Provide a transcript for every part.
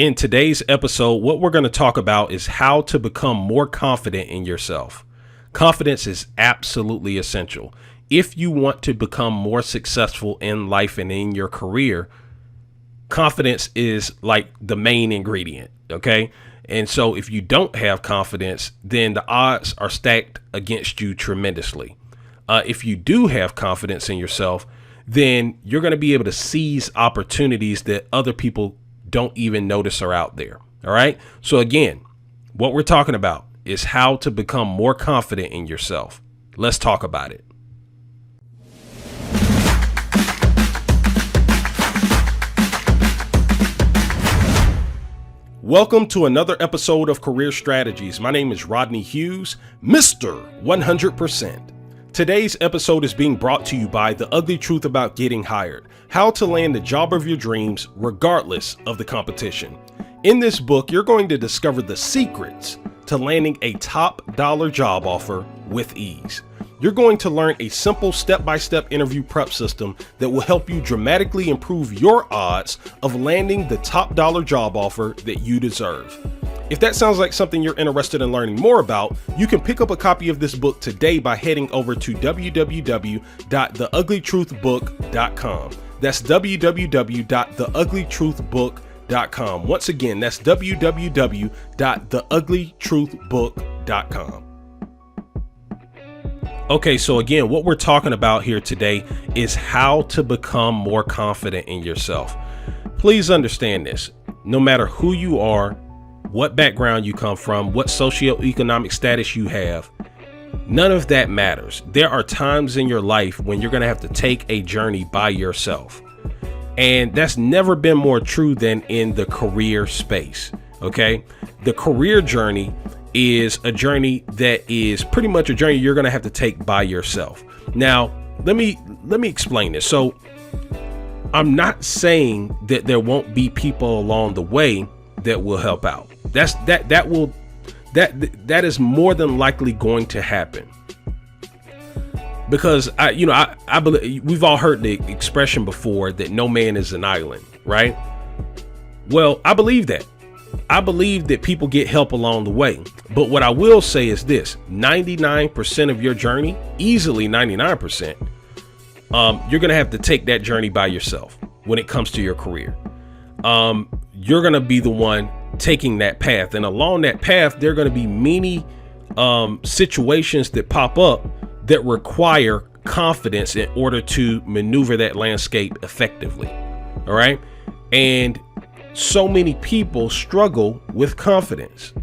In today's episode, what we're going to talk about is how to become more confident in yourself. Confidence is absolutely essential. If you want to become more successful in life and in your career, confidence is like the main ingredient. Okay. And so if you don't have confidence, then the odds are stacked against you tremendously. If you do have confidence in yourself, then you're going to be able to seize opportunities that other people don't even notice are out there. All right. So again, what we're talking about is how to become more confident in yourself. Let's talk about it. Welcome to another episode of Career Strategies. My name is Rodney Hughes, Mr. 100%. Today's episode is being brought to you by The Ugly Truth About Getting Hired, how to land the job of your dreams regardless of the competition. In this book, you're going to discover the secrets to landing a top dollar job offer with ease. You're going to learn a simple step-by-step interview prep system that will help you dramatically improve your odds of landing the top dollar job offer that you deserve. If that sounds like something you're interested in learning more about, you can pick up a copy of this book today by heading over to www.theuglytruthbook.com. That's www.theuglytruthbook.com. Once again, that's www.theuglytruthbook.com. Okay, so again, what we're talking about here today is how to become more confident in yourself. Please understand this. No matter who you are, what background you come from, what socioeconomic status you have, none of that matters. There are times in your life when you're going to have to take a journey by yourself. And that's never been more true than in the career space. Okay, the career journey is a journey that is pretty much a journey you're going to have to take by yourself. Now, let me explain this. So I'm not saying that there won't be people along the way that will help out. That is more than likely going to happen. Because I believe we've all heard the expression before that no man is an island, right? Well, I believe that. I believe that people get help along the way. But what I will say is this: 99% of your journey, easily 99%, you're going to have to take that journey by yourself when it comes to your career. You're going to be the one taking that path. And along that path, there are going to be many situations that pop up that require confidence in order to maneuver that landscape effectively. All right. And so many people struggle with confidence.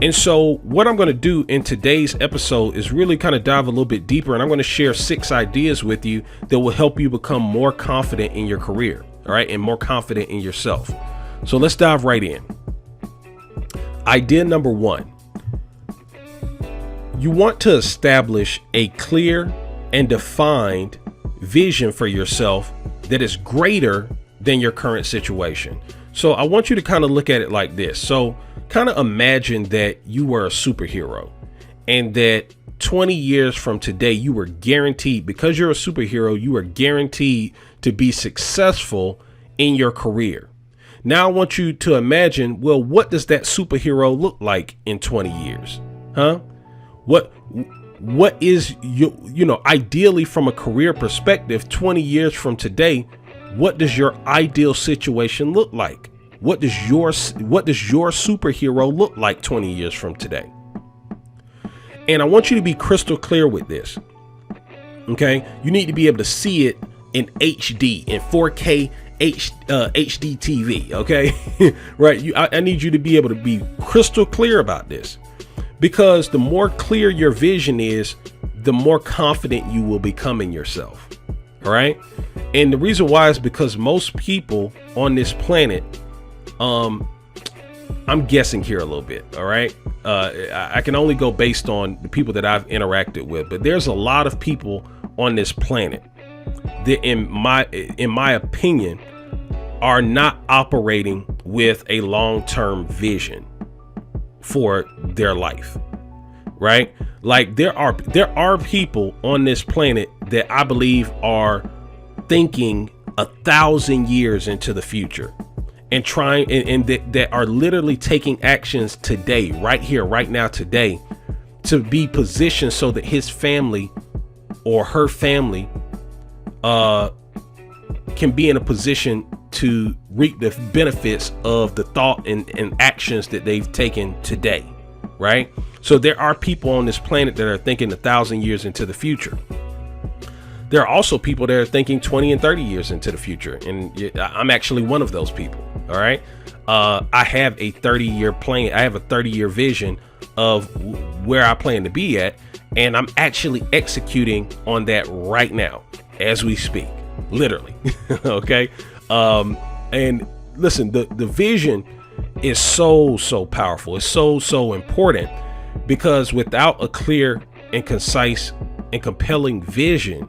And so what I'm going to do in today's episode is really kind of dive a little bit deeper. And I'm going to share 6 ideas with you that will help you become more confident in your career. All right. And more confident in yourself. So let's dive right in. Idea number 1. You want to establish a clear and defined vision for yourself that is greater than your current situation. So I want you to kind of look at it like this. So kind of imagine that you were a superhero and that 20 years from today, you were guaranteed, because you're a superhero, you are guaranteed to be successful in your career. Now I want you to imagine, well, what does that superhero look like in 20 years? Huh? What is ideally from a career perspective, 20 years from today, what does your ideal situation look like? What does your superhero look like 20 years from today? And I want you to be crystal clear with this. Okay. You need to be able to see it in HD, in 4K HD TV. Okay. Right. I need you to be able to be crystal clear about this, because the more clear your vision is, the more confident you will become in yourself. All right. And the reason why is because most people on this planet, I'm guessing here a little bit. All right. I can only go based on the people that I've interacted with, but there's a lot of people on this planet that in my opinion are not operating with a long-term vision for their life. Right? Like there are people on this planet that I believe are thinking 1,000 years into the future. and trying and that are literally taking actions today, right here, right now, today, to be positioned so that his family or her family can be in a position to reap the benefits of the thought and actions that they've taken today, right? So there are people on this planet that are thinking 1,000 years into the future. There are also people that are thinking 20 and 30 years into the future. And I'm actually one of those people. All right. I have a 30-year plan. I have a 30-year vision of where I plan to be at. And I'm actually executing on that right now as we speak, literally. OK. And listen, the vision is so powerful. It's so important, because without a clear and concise and compelling vision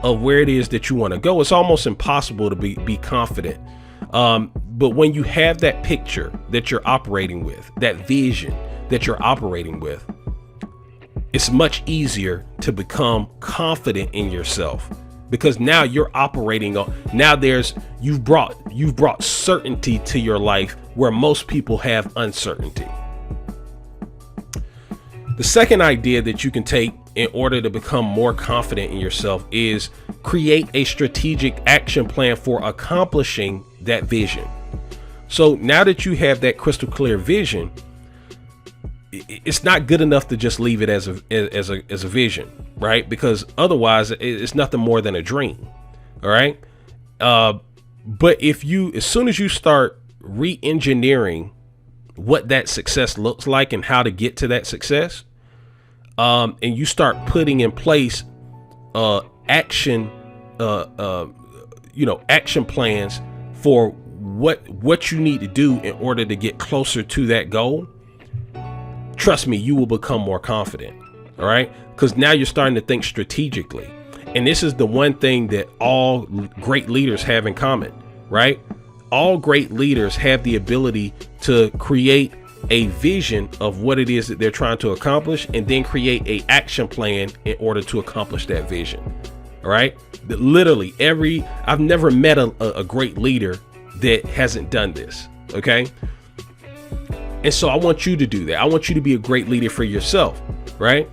of where it is that you want to go, it's almost impossible to be confident. But when you have that picture that you're operating with, that vision that you're operating with, it's much easier to become confident in yourself, because now you're operating on, now you've brought certainty to your life where most people have uncertainty. The second idea that you can take in order to become more confident in yourself is create a strategic action plan for accomplishing that vision. So now that you have that crystal clear vision, it's not good enough to just leave it as a vision, right? Because otherwise it's nothing more than a dream. All right. But as soon as you start re-engineering what that success looks like and how to get to that success, and you start putting in place action plans for what you need to do in order to get closer to that goal, trust me, you will become more confident. All right. Because now you're starting to think strategically. And this is the one thing that all great leaders have in common, right? All great leaders have the ability to create a vision of what it is that they're trying to accomplish, and then create a action plan in order to accomplish that vision. All right. Literally I've never met a great leader that hasn't done this. Okay. And so I want you to do that. I want you to be a great leader for yourself. Right.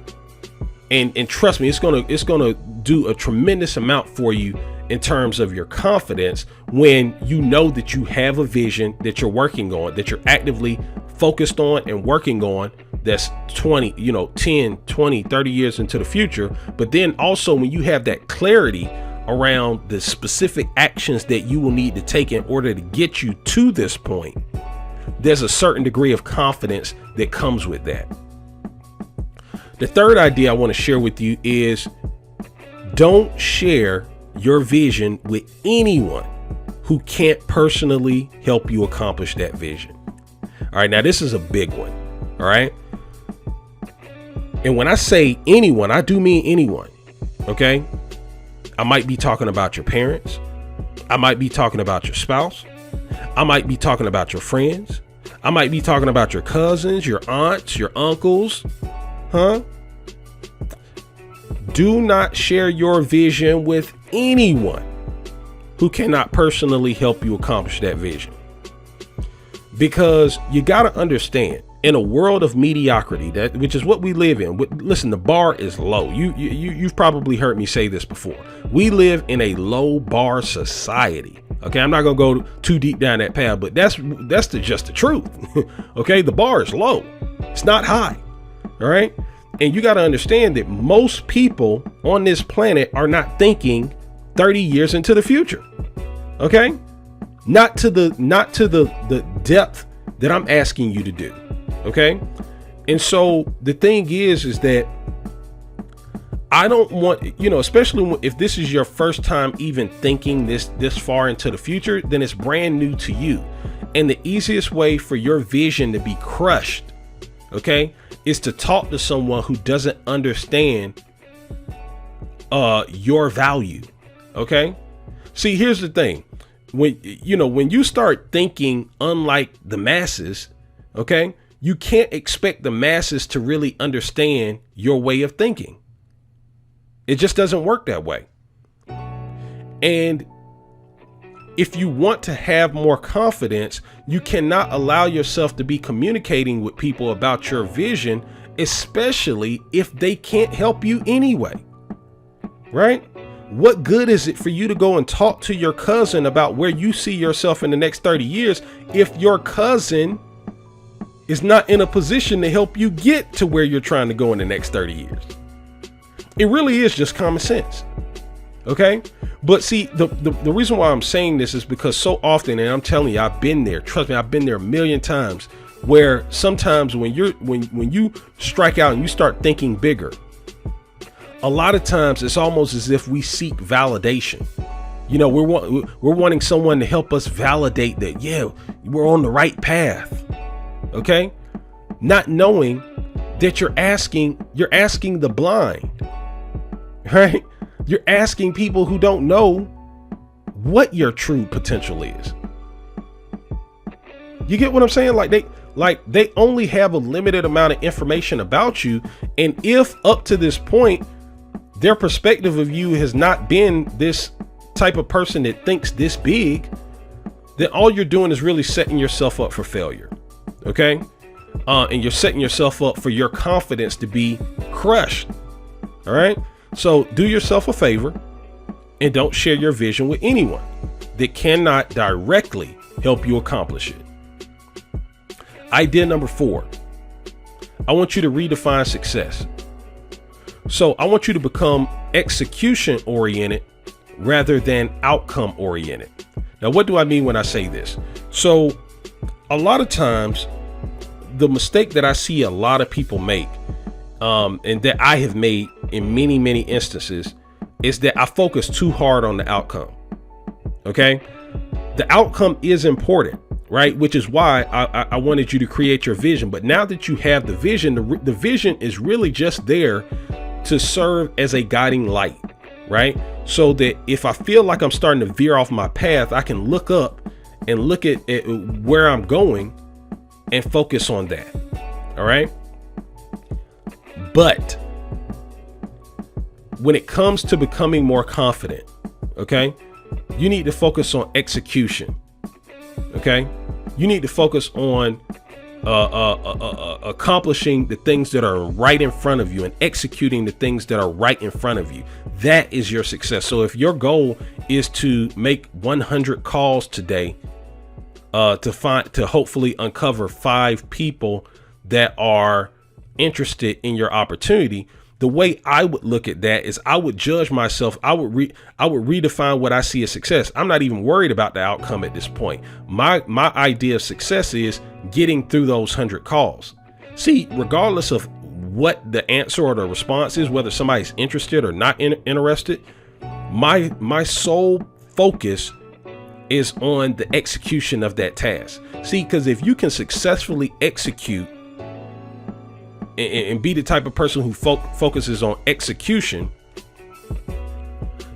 And trust me, it's going to do a tremendous amount for you in terms of your confidence when you know that you have a vision that you're working on, that you're actively focused on and working on, that's 10, 20, 30 years into the future. But then also when you have that clarity around the specific actions that you will need to take in order to get you to this point, there's a certain degree of confidence that comes with that. The third idea I want to share with you is don't share your vision with anyone who can't personally help you accomplish that vision. All right. Now, this is a big one. All right. And when I say anyone, I do mean anyone. OK, I might be talking about your parents. I might be talking about your spouse. I might be talking about your friends. I might be talking about your cousins, your aunts, your uncles. Huh? Do not share your vision with anyone who cannot personally help you accomplish that vision. Because you got to understand, in a world of mediocrity, which is what we live in. Listen, the bar is low. You've probably heard me say this before. We live in a low bar society. Okay, I'm not gonna go too deep down that path, but that's just the truth. Okay, the bar is low. It's not high. All right, and you got to understand that most people on this planet are not thinking 30 years into the future. Okay, not to the depth that I'm asking you to do. Okay. And so the thing is that I don't want, especially if this is your first time even thinking this far into the future, then it's brand new to you. And the easiest way for your vision to be crushed, okay, is to talk to someone who doesn't understand your value. Okay. See, here's the thing. When you start thinking unlike the masses, okay, you can't expect the masses to really understand your way of thinking. It just doesn't work that way. And if you want to have more confidence, you cannot allow yourself to be communicating with people about your vision, especially if they can't help you anyway, right? What good is it for you to go and talk to your cousin about where you see yourself in the next 30 years if your cousin is not in a position to help you get to where you're trying to go in the next 30 years? It really is just common sense. Okay. But see, the reason why I'm saying this is because so often, and I'm telling you, I've been there, trust me, I've been there a million times, where sometimes when you strike out and you start thinking bigger, a lot of times it's almost as if we seek validation. You know, we're wanting someone to help us validate that, yeah, we're on the right path. Okay. Not knowing that you're asking the blind, right? You're asking people who don't know what your true potential is. You get what I'm saying? Like they only have a limited amount of information about you. And if up to this point, their perspective of you has not been this type of person that thinks this big, then all you're doing is really setting yourself up for failure. Okay. And you're setting yourself up for your confidence to be crushed. All right. So do yourself a favor and don't share your vision with anyone that cannot directly help you accomplish it. Idea number 4. I want you to redefine success. So I want you to become execution oriented rather than outcome oriented. Now, what do I mean when I say this? So a lot of times the mistake that I see a lot of people make, and that I have made in many, many instances, is that I focus too hard on the outcome. Okay. The outcome is important, right? Which is why I wanted you to create your vision. But now that you have the vision, the vision is really just there to serve as a guiding light, right? So that if I feel like I'm starting to veer off my path, I can look up and look at where I'm going and focus on that. All right. But when it comes to becoming more confident, okay, you need to focus on execution. Okay. You need to focus on accomplishing the things that are right in front of you and executing the things that are right in front of you. That is your success. So if your goal is to make 100 calls today, to hopefully uncover 5 people that are interested in your opportunity, the way I would look at that is I would judge myself. I would redefine what I see as success. I'm not even worried about the outcome at this point. My idea of success is getting through those 100 calls. See, regardless of what the answer or the response is, whether somebody's interested or not interested, my sole focus is on the execution of that task. See, because if you can successfully execute and be the type of person who focuses on execution,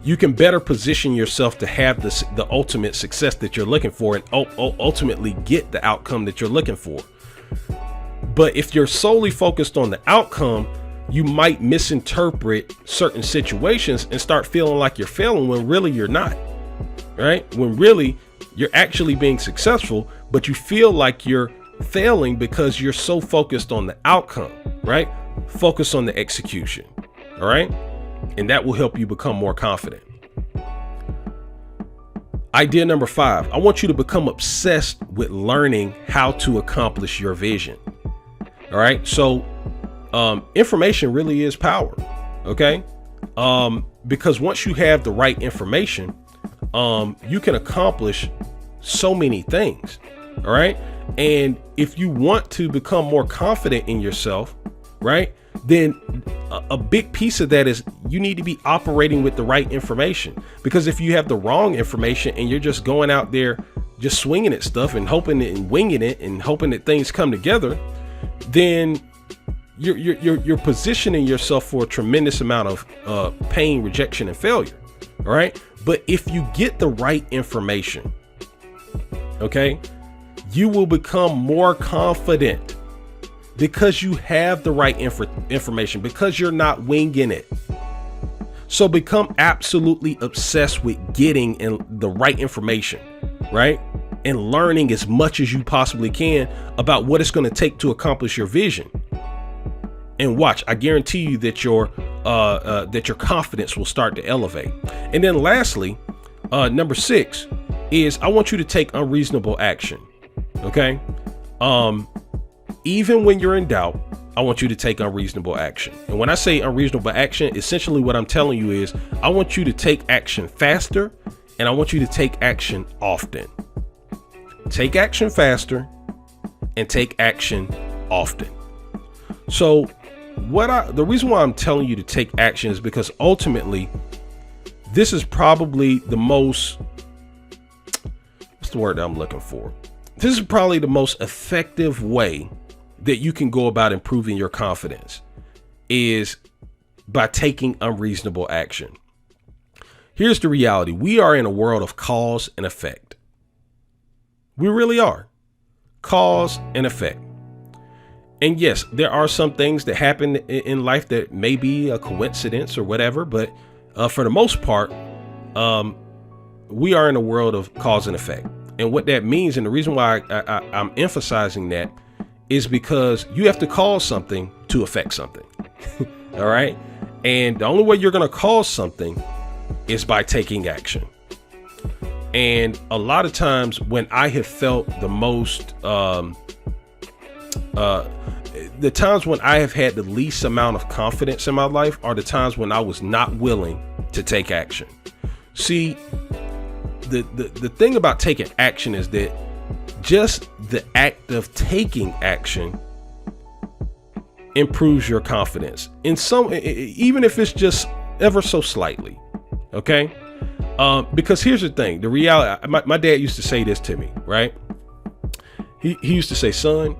you can better position yourself to have the ultimate success that you're looking for and ultimately get the outcome that you're looking for. But if you're solely focused on the outcome, you might misinterpret certain situations and start feeling like you're failing when really you're not, right? When really you're actually being successful, but you feel like you're failing because you're so focused on the outcome, right? Focus on the execution. All right. And that will help you become more confident. Idea number 5. I want you to become obsessed with learning how to accomplish your vision. All right. So information really is power. Okay. Because once you have the right information, you can accomplish so many things. All right. And if you want to become more confident in yourself, right, then a big piece of that is you need to be operating with the right information. Because if you have the wrong information and you're just going out there, just swinging at stuff and hoping it and winging it and hoping that things come together, then you're positioning yourself for a tremendous amount of pain, rejection, and failure. All right. But if you get the right information, okay, you will become more confident because you have the right information, because you're not winging it. So become absolutely obsessed with getting the right information. right? And learning as much as you possibly can about what it's going to take to accomplish your vision. And watch, I guarantee you that your confidence will start to elevate. And then lastly, number 6 is I want you to take unreasonable action. Okay. Even when you're in doubt, I want you to take unreasonable action. And when I say unreasonable action, essentially what I'm telling you is I want you to take action faster, and I want you to take action often. Take action faster and take action often. So the reason why I'm telling you to take action is because ultimately this is probably the most, what's the word that I'm looking for? This is probably the most effective way that you can go about improving your confidence, is by taking unreasonable action. Here's the reality. We are in a world of cause and effect. We really are. Cause and effect. And yes, there are some things that happen in life that may be a coincidence or whatever, but for the most part, we are in a world of cause and effect. And what that means, and the reason why I'm emphasizing that, is because you have to cause something to affect something. All right. And the only way you're going to cause something is by taking action. And a lot of times when I have felt the most, the times when I have had the least amount of confidence in my life are the times when I was not willing to take action. See, the thing about taking action is that just the act of taking action improves your confidence in some, even if it's just ever so slightly. Okay. Because here's the thing, the reality, my dad used to say this to me, right? He used to say, son,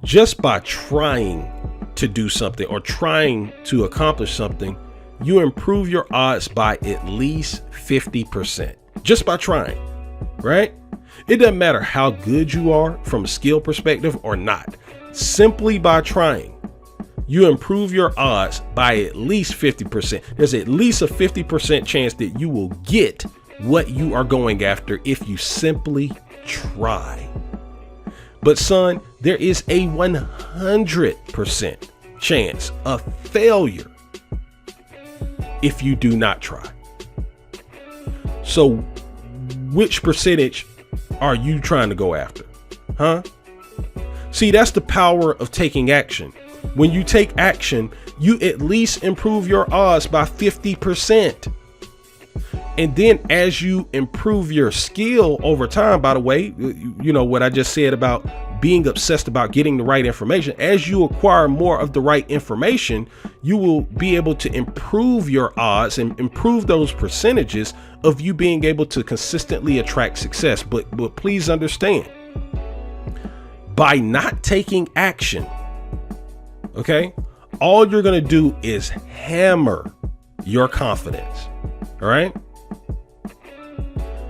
just by trying to do something or trying to accomplish something, you improve your odds by at least 50%, just by trying, right? It doesn't matter how good you are from a skill perspective or not. Simply by trying, you improve your odds by at least 50%. There's at least a 50% chance that you will get what you are going after if you simply try. But son, there is a 100% chance of failure if you do not try. So which percentage are you trying to go after? Huh? See, that's the power of taking action. When you take action, you at least improve your odds by 50%. And then as you improve your skill over time, by the way, you know what I just said about being obsessed about getting the right information. As you acquire more of the right information, you will be able to improve your odds and improve those percentages of you being able to consistently attract success. But please understand, by not taking action, okay, all you're going to do is hammer your confidence. All right.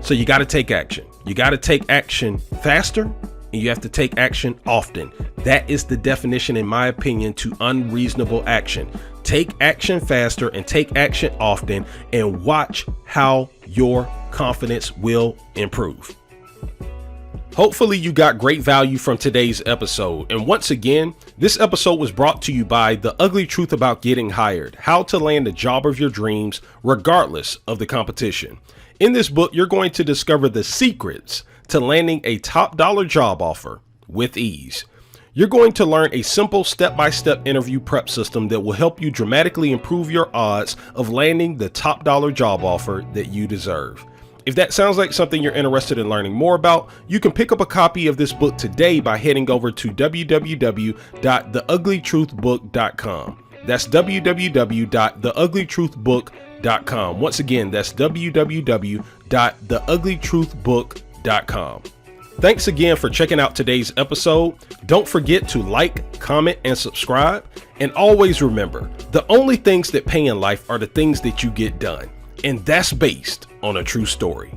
So you got to take action. You got to take action faster, and you have to take action often. That is the definition, in my opinion, to unreasonable action. Take action faster and take action often, and watch how your confidence will improve. Hopefully you got great value from today's episode. And once again, this episode was brought to you by The Ugly Truth About Getting Hired: How to Land the Job of Your Dreams Regardless of the Competition. In this book, you're going to discover the secrets to landing a top dollar job offer with ease. You're going to learn a simple step-by-step interview prep system that will help you dramatically improve your odds of landing the top dollar job offer that you deserve. If that sounds like something you're interested in learning more about, you can pick up a copy of this book today by heading over to www.theuglytruthbook.com. That's www.theuglytruthbook.com. Once again, that's www.theuglytruthbook.com. Thanks again for checking out today's episode. Don't forget to like, comment, and subscribe. And always remember, the only things that pay in life are the things that you get done. And that's based on a true story.